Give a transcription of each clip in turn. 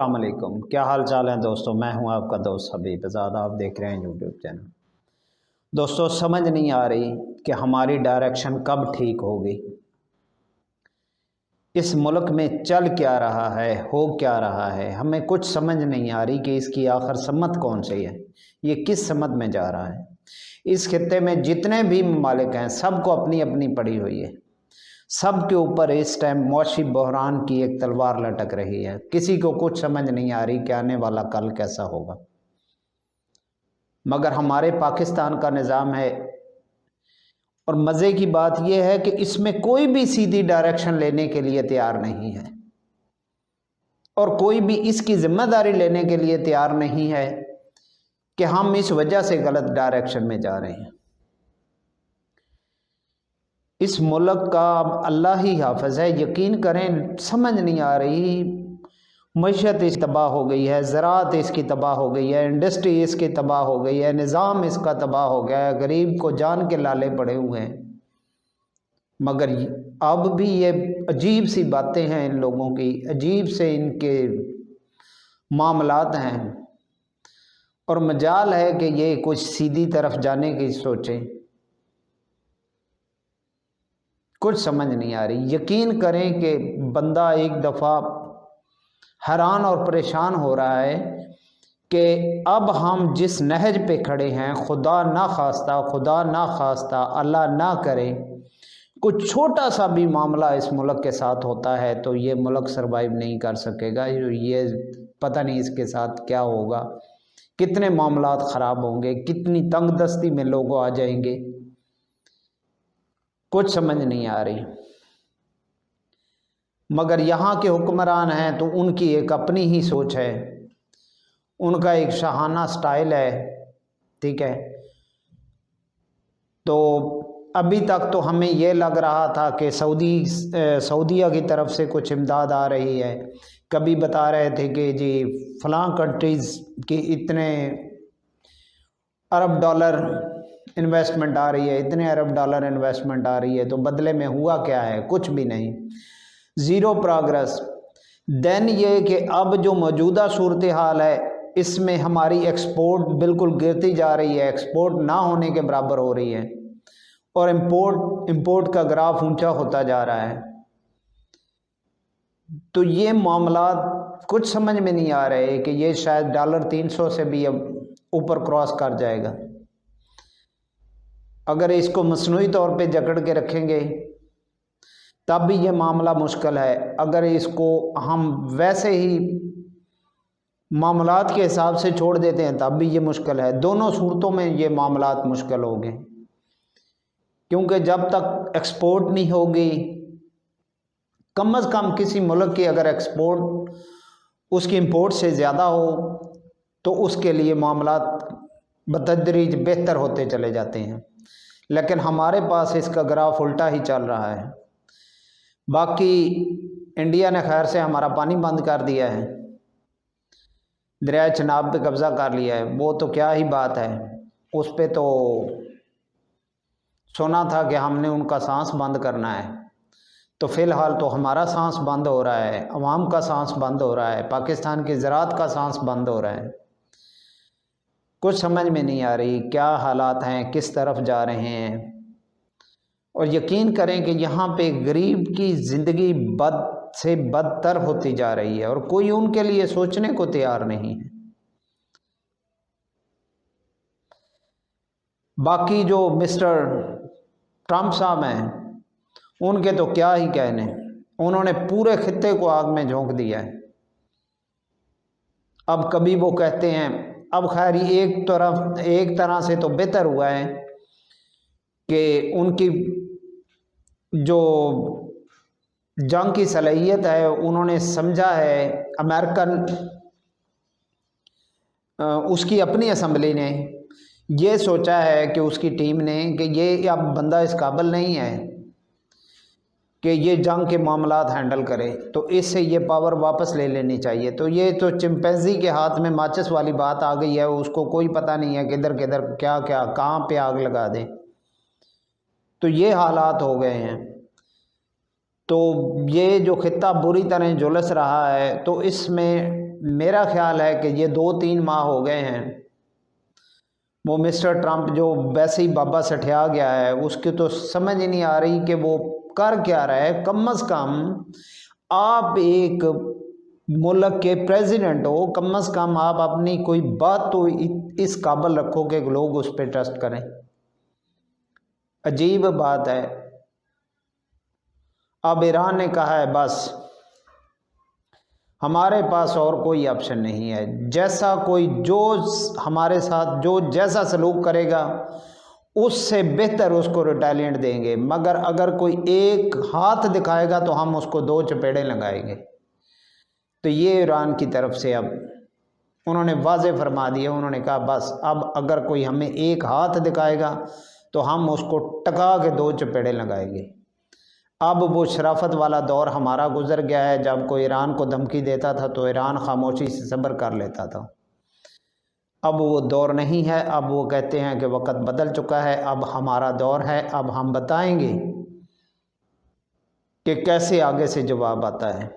अस्सलामुअलैकुम, क्या हाल चाल है दोस्तों। मैं हूं आपका दोस्त हबीब आज़ाद। आप देख रहे हैं यूट्यूब चैनल। दोस्तों, समझ नहीं आ रही कि हमारी डायरेक्शन कब ठीक होगी। इस मुल्क में चल क्या रहा है, हो क्या रहा है, हमें कुछ समझ नहीं आ रही कि इसकी आखिर सम्मत कौन सी है, ये किस सम्मत में जा रहा है। इस खित्ते में जितने भी ममालिक हैं सबको अपनी अपनी पड़ी हुई है। सब के ऊपर इस टाइम मौशी बहरान की एक तलवार लटक रही है। किसी को कुछ समझ नहीं आ रही कि आने वाला कल कैसा होगा। मगर हमारे पाकिस्तान का निज़ाम है, और मज़े की बात यह है कि इसमें कोई भी सीधी डायरेक्शन लेने के लिए तैयार नहीं है, और कोई भी इसकी जिम्मेदारी लेने के लिए तैयार नहीं है कि हम इस वजह से गलत डायरेक्शन में जा रहे हैं। इस मुल्क का अब अल्लाह ही हाफ़िज़ है। यकीन करें, समझ नहीं आ रही। मईशत इसकी तबाह हो गई है, ज़राअत इसकी तबाह हो गई है, इंडस्ट्री इसकी तबाह हो गई है, निज़ाम इसका तबाह हो गया है, गरीब को जान के लाले पड़े हुए हैं। मगर अब भी ये अजीब सी बातें हैं इन लोगों की, अजीब से इनके मामलात हैं, और मजाल है कि ये कुछ सीधी तरफ जाने की सोचें। कुछ समझ नहीं आ रही। यकीन करें कि बंदा एक दफ़ा हैरान और परेशान हो रहा है कि अब हम जिस नहज पे खड़े हैं, खुदा ना खास्ता अल्लाह ना करे कुछ छोटा सा भी मामला इस मुल्क के साथ होता है तो ये मुल्क सरवाइव नहीं कर सकेगा। ये पता नहीं इसके साथ क्या होगा, कितने मामलात ख़राब होंगे, कितनी तंगदस्ती में लोग आ जाएंगे, कुछ समझ नहीं आ रही। मगर यहाँ के हुक्मरान हैं तो उनकी एक अपनी ही सोच है, उनका एक शाहाना स्टाइल है, ठीक है। तो अभी तक तो हमें यह लग रहा था कि सऊदीया की तरफ से कुछ इमदाद आ रही है। कभी बता रहे थे कि जी फलां कंट्रीज़ की इतने अरब डॉलर इन्वेस्टमेंट आ रही है, इतने अरब डॉलर इन्वेस्टमेंट आ रही है। तो बदले में हुआ क्या है? कुछ भी नहीं, ज़ीरो प्रोग्रेस। देन ये कि अब जो मौजूदा सूरत हाल है इसमें हमारी एक्सपोर्ट बिल्कुल गिरती जा रही है, एक्सपोर्ट ना होने के बराबर हो रही है, और इंपोर्ट का ग्राफ ऊंचा होता जा रहा है। तो ये मामला कुछ समझ में नहीं आ रहे कि ये शायद $300 से भी अब ऊपर क्रॉस कर जाएगा। अगर इसको मसनूई तौर पे जकड़ के रखेंगे तब भी ये मामला मुश्किल है। अगर इसको हम वैसे ही मामलात के हिसाब से छोड़ देते हैं तब भी ये मुश्किल है। दोनों सूरतों में ये मामलात मुश्किल हो गए, क्योंकि जब तक एक्सपोर्ट नहीं होगी, कम अज़ कम किसी मुल्क की अगर एक्सपोर्ट उसकी इंपोर्ट से ज़्यादा हो तो उसके लिए मामलात बतदरीज बेहतर होते चले जाते हैं। लेकिन हमारे पास इसका ग्राफ उल्टा ही चल रहा है। बाकी इंडिया ने खैर से हमारा पानी बंद कर दिया है, दरिया चनाब पे कब्ज़ा कर लिया है, वो तो क्या ही बात है। उस पे तो सुना था कि हमने उनका सांस बंद करना है, तो फ़िलहाल तो हमारा सांस बंद हो रहा है, अवाम का सांस बंद हो रहा है, पाकिस्तान की ज़राअत का सांस बंद हो रहा है। कुछ समझ में नहीं आ रही क्या हालात हैं, किस तरफ जा रहे हैं। और यकीन करें कि यहाँ पे गरीब की ज़िंदगी बद से बदतर होती जा रही है, और कोई उनके लिए सोचने को तैयार नहीं है। बाकी जो मिस्टर ट्रंप साहब हैं उनके तो क्या ही कहने, उन्होंने पूरे खित्ते को आग में झोंक दिया है। अब कभी वो कहते हैं, अब खैर एक तरह से तो बेहतर हुआ है कि उनकी जो जंग की सलाहियत है उन्होंने समझा है, अमेरिकन उसकी अपनी असम्बली ने ये सोचा है कि उसकी टीम ने कि ये अब बंदा इस काबिल नहीं है कि ये जंग के मामलात हैंडल करे, तो इससे ये पावर वापस ले लेनी चाहिए। तो ये तो चिंपैंजी के हाथ में माचिस वाली बात आ गई है, उसको कोई पता नहीं है किधर किधर क्या क्या कहाँ पे आग लगा दे। तो ये हालात हो गए हैं। तो ये जो खित्ता बुरी तरह झुलस रहा है, तो इसमें मेरा ख्याल है कि ये 2-3 माह हो गए हैं, वो मिस्टर ट्रंप जो वैसे ही बाबा सठिया गया है, उसकी तो समझ ही नहीं आ रही कि वो कर क्या रहा है। कम अज़ कम आप एक मुल्क के प्रेसिडेंट हो, कम अज़ कम आप अपनी कोई बात तो इस काबिल रखो कि लोग उस पर ट्रस्ट करें। अजीब बात है। अब ईरान ने कहा है बस हमारे पास और कोई ऑप्शन नहीं है, जैसा कोई जो हमारे साथ जो जैसा सलूक करेगा उससे बेहतर उसको रिटेलिएट देंगे, मगर अगर कोई एक हाथ दिखाएगा तो हम उसको 2 चपेड़े लगाएंगे। तो ये ईरान की तरफ से अब उन्होंने वाज़ेह फरमा दिया। उन्होंने कहा बस अब अगर कोई हमें एक हाथ दिखाएगा तो हम उसको टका के 2 चपेड़े लगाएंगे। अब वो शराफत वाला दौर हमारा गुजर गया है, जब कोई ईरान को धमकी देता था तो ईरान खामोशी से सब्र कर लेता था। अब वो दौर नहीं है। अब वो कहते हैं कि वक्त बदल चुका है, अब हमारा दौर है, अब हम बताएंगे कि कैसे आगे से जवाब आता है।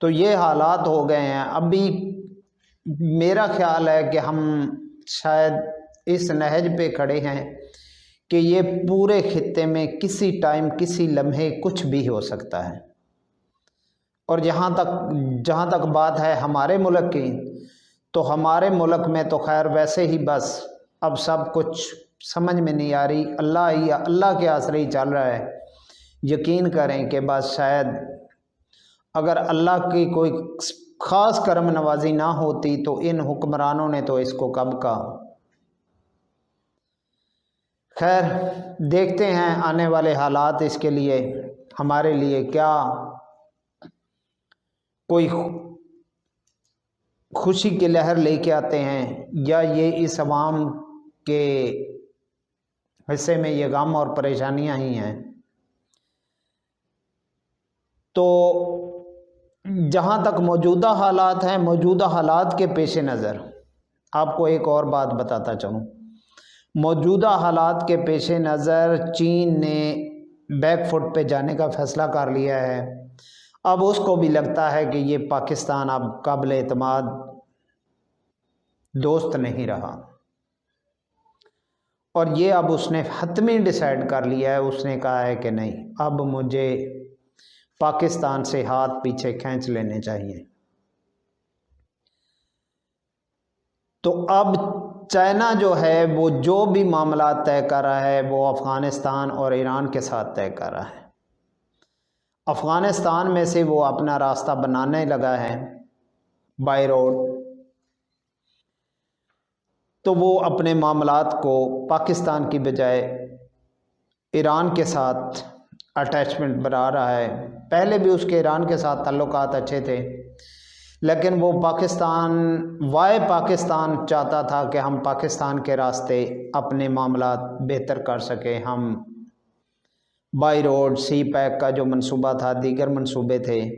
तो ये हालात हो गए हैं। अभी मेरा ख्याल है कि हम शायद इस नहज पे खड़े हैं कि ये पूरे खित्ते में किसी टाइम किसी लम्हे कुछ भी हो सकता है। और जहाँ तक बात है हमारे मुल्क की, तो हमारे मुल्क में तो खैर वैसे ही बस अब सब कुछ समझ में नहीं आ रही, अल्लाह के आसरे ही चल रहा है। यकीन करें कि बस शायद अगर अल्लाह की कोई ख़ास करम नवाजी ना होती तो इन हुक्मरानों ने तो इसको कब का। खैर देखते हैं आने वाले हालात इसके लिए हमारे लिए क्या कोई खुशी की लहर लेके आते हैं, या ये इस अवाम के हिस्से में ये गम और परेशानियां ही हैं। तो जहाँ तक मौजूदा हालात हैं, मौजूदा हालात के पेश नज़र आपको एक और बात बताता चलूँ। मौजूदा हालात के पेश नज़र चीन ने बैकफुट पे जाने का फ़ैसला कर लिया है। अब उसको भी लगता है कि ये पाकिस्तान अब काबिल एतमाद दोस्त नहीं रहा, और ये अब उसने हतमी डिसाइड कर लिया है। उसने कहा है कि नहीं, अब मुझे पाकिस्तान से हाथ पीछे खींच लेने चाहिए। तो अब चाइना जो है वो जो भी मामला तय कर रहा है वो अफ़गानिस्तान और ईरान के साथ तय कर रहा है। अफ़गानिस्तान में से वो अपना रास्ता बनाने लगा है बाय रोड, तो वो अपने मामलात को पाकिस्तान की बजाय ईरान के साथ अटैचमेंट बना रहा है। पहले भी उसके ईरान के साथ ताल्लुकात अच्छे थे, लेकिन वो पाकिस्तान चाहता था कि हम पाकिस्तान के रास्ते अपने मामलात बेहतर कर सकें। हम बाई रोड सी पैक का जो मंसूबा था, दीगर मंसूबे थे,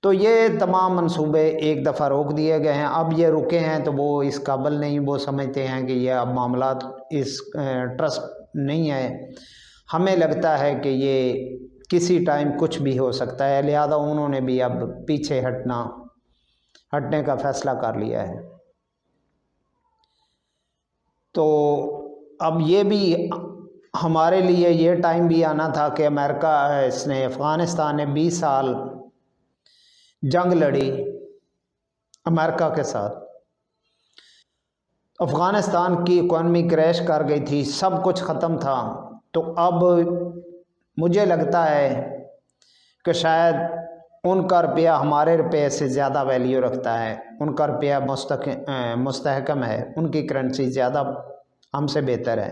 तो ये तमाम मंसूबे एक दफ़ा रोक दिए गए हैं। अब ये रुके हैं तो वो इस काबिल नहीं, वो समझते हैं कि ये अब मामलात इस ट्रस्ट नहीं है। हमें लगता है कि ये किसी टाइम कुछ भी हो सकता है, लिहाजा उन्होंने भी अब पीछे हटने का फ़ैसला कर लिया है। तो अब ये भी हमारे लिए ये टाइम भी आना था कि अफ़गानिस्तान ने 20 साल जंग लड़ी अमेरिका के साथ। अफ़गानिस्तान की इकॉनमी क्रैश कर गई थी, सब कुछ ख़त्म था। तो अब मुझे लगता है कि शायद उनका रुपया हमारे रुपये से ज़्यादा वैल्यू रखता है। उनका रुपया मुस्तहकम है, उनकी करेंसी ज़्यादा हमसे बेहतर है।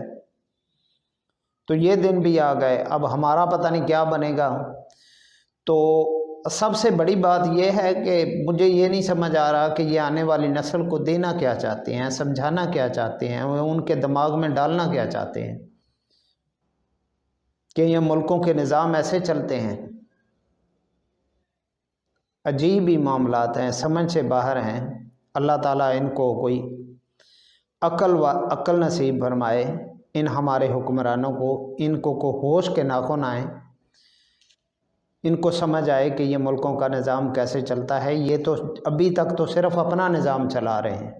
तो ये दिन भी आ गए, अब हमारा पता नहीं क्या बनेगा। तो सबसे बड़ी बात यह है कि मुझे ये नहीं समझ आ रहा कि ये आने वाली नस्ल को देना क्या चाहते हैं, समझाना क्या चाहते हैं, उनके दिमाग में डालना क्या चाहते हैं कि ये मुल्कों के निज़ाम ऐसे चलते हैं। अजीब ही मामलात हैं, समझ से बाहर हैं। अल्लाह ताला इनको कोई अक्ल नसीब फरमाए, इन हमारे हुक्मरानों को, इनको को होश के नाखुन आए इनको समझ आए कि ये मुल्कों का निज़ाम कैसे चलता है। ये तो अभी तक तो सिर्फ़ अपना निज़ाम चला रहे हैं,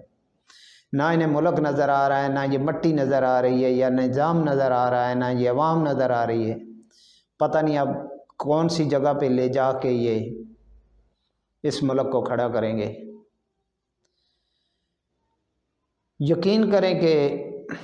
ना इन्हें मुल्क नज़र आ रहा है, ना ये मट्टी नज़र आ रही है, या निज़ाम नज़र आ रहा है, ना ये अवाम नज़र आ रही है। पता नहीं अब कौन सी जगह पे ले जा के ये इस मुल्क को खड़ा करेंगे। यकीन करें कि